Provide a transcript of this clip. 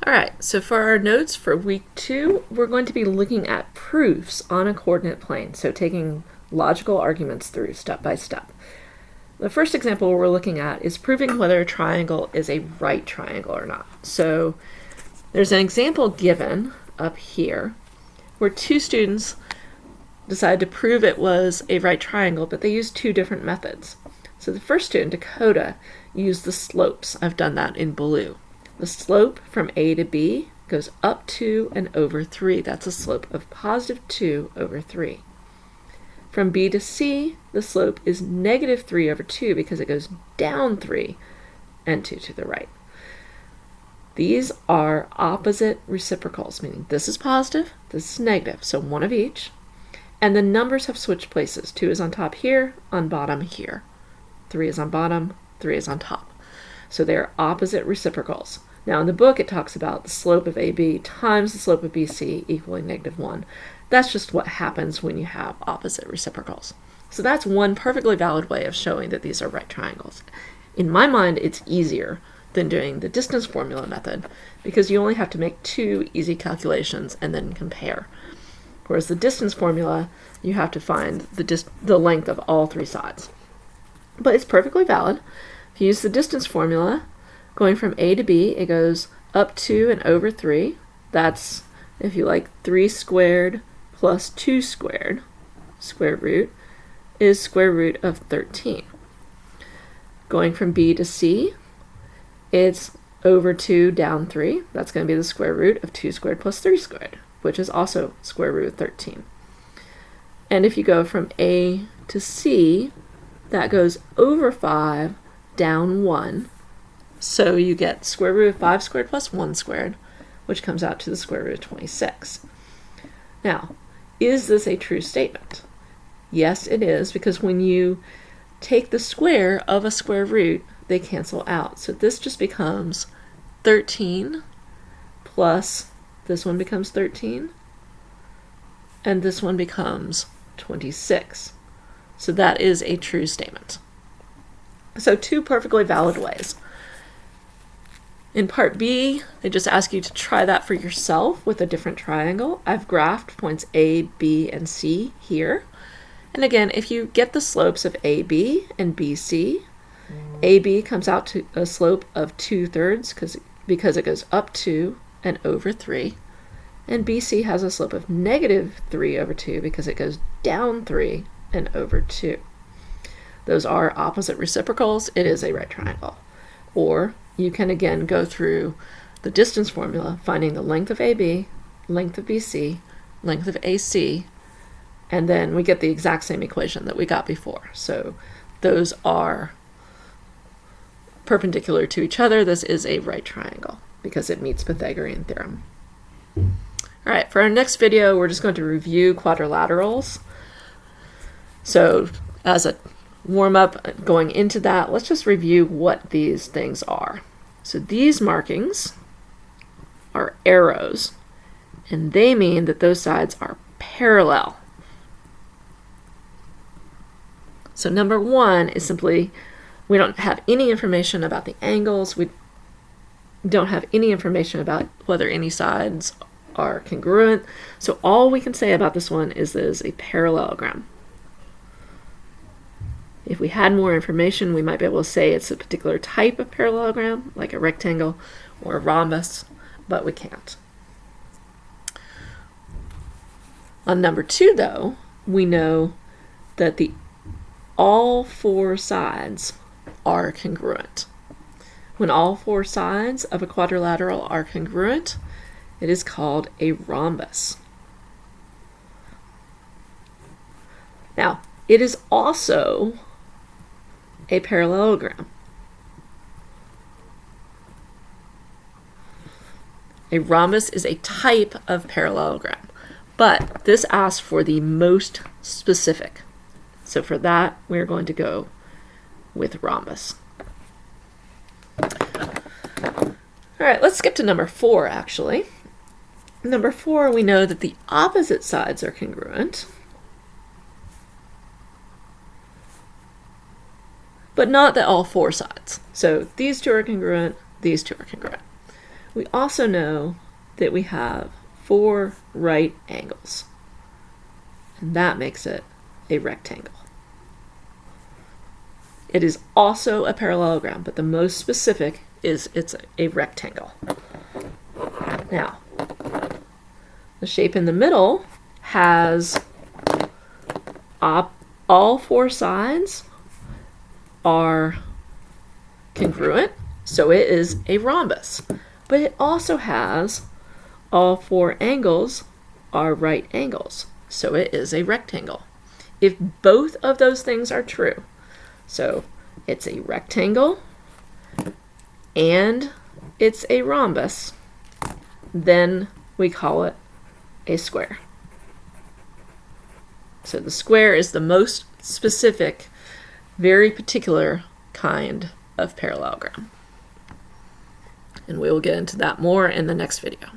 All right, so for our notes for week 2, we're going to be looking at proofs on a coordinate plane, so taking logical arguments through step by step. The first example we're looking at is proving whether a triangle is a right triangle or not. So there's an example given up here where two students decided to prove it was a right triangle, but they used two different methods. So the first student, Dakota, used the slopes. I've done that in blue. The slope from A to B goes up 2 and over 3. That's a slope of positive 2 over 3. From B to C, the slope is negative 3 over 2 because it goes down 3 and 2 to the right. These are opposite reciprocals, meaning this is positive, this is negative, so one of each. And the numbers have switched places. 2 is on top here, on bottom here. 3 is on bottom, 3 is on top. So they are opposite reciprocals. Now in the book it talks about the slope of AB times the slope of BC equaling -1. That's just what happens when you have opposite reciprocals. So that's one perfectly valid way of showing that these are right triangles. In my mind, it's easier than doing the distance formula method because you only have to make 2 easy calculations and then compare. Whereas the distance formula, you have to find the length of all 3 sides. But it's perfectly valid. If you use the distance formula, going from A to B, it goes up 2 and over 3. That's, if you like, 3 squared plus 2 squared, square root, is square root of 13. Going from B to C, it's over 2 down 3. That's going to be the square root of 2 squared plus 3 squared, which is also square root of 13. And if you go from A to C, that goes over 5 down 1. So you get square root of 5 squared plus 1 squared, which comes out to the square root of 26. Now, is this a true statement? Yes, it is, because when you take the square of a square root, they cancel out. So this just becomes 13 plus this one becomes 13, and this one becomes 26. So that is a true statement. So 2 perfectly valid ways. In part B, they just ask you to try that for yourself with a different triangle. I've graphed points A, B, and C here. And again, if you get the slopes of AB and BC, AB comes out to a slope of 2/3 because it goes up 2 and over 3. And BC has a slope of negative 3 over 2 because it goes down 3 and over 2. Those are opposite reciprocals. It is a right triangle. Or you can again go through the distance formula, finding the length of AB, length of BC, length of AC, and then we get the exact same equation that we got before. So those are perpendicular to each other. This is a right triangle because it meets Pythagorean theorem. All right, for our next video, we're just going to review quadrilaterals. So as a warm-up going into that, let's just review what these things are. So these markings are arrows, and they mean that those sides are parallel. So number 1 is simply, we don't have any information about the angles. We don't have any information about whether any sides are congruent. So all we can say about this one is that it is a parallelogram. If we had more information, we might be able to say it's a particular type of parallelogram, like a rectangle or a rhombus, but we can't. On number 2, though, we know that all 4 sides are congruent. When all 4 sides of a quadrilateral are congruent, it is called a rhombus. Now, it is also a parallelogram. A rhombus is a type of parallelogram, but this asks for the most specific. So for that, we're going to go with rhombus. All right, let's skip to number 4, actually. Number 4, we know that the opposite sides are congruent, but not that all 4 sides. So these 2 are congruent, these 2 are congruent. We also know that we have 4 right angles, and that makes it a rectangle. It is also a parallelogram, but the most specific is it's a rectangle. Now, the shape in the middle has all 4 sides are congruent, so it is a rhombus. But it also has all 4 angles are right angles, so it is a rectangle. If both of those things are true, so it's a rectangle and it's a rhombus, then we call it a square. So the square is the most specific, very particular kind of parallelogram. And we will get into that more in the next video.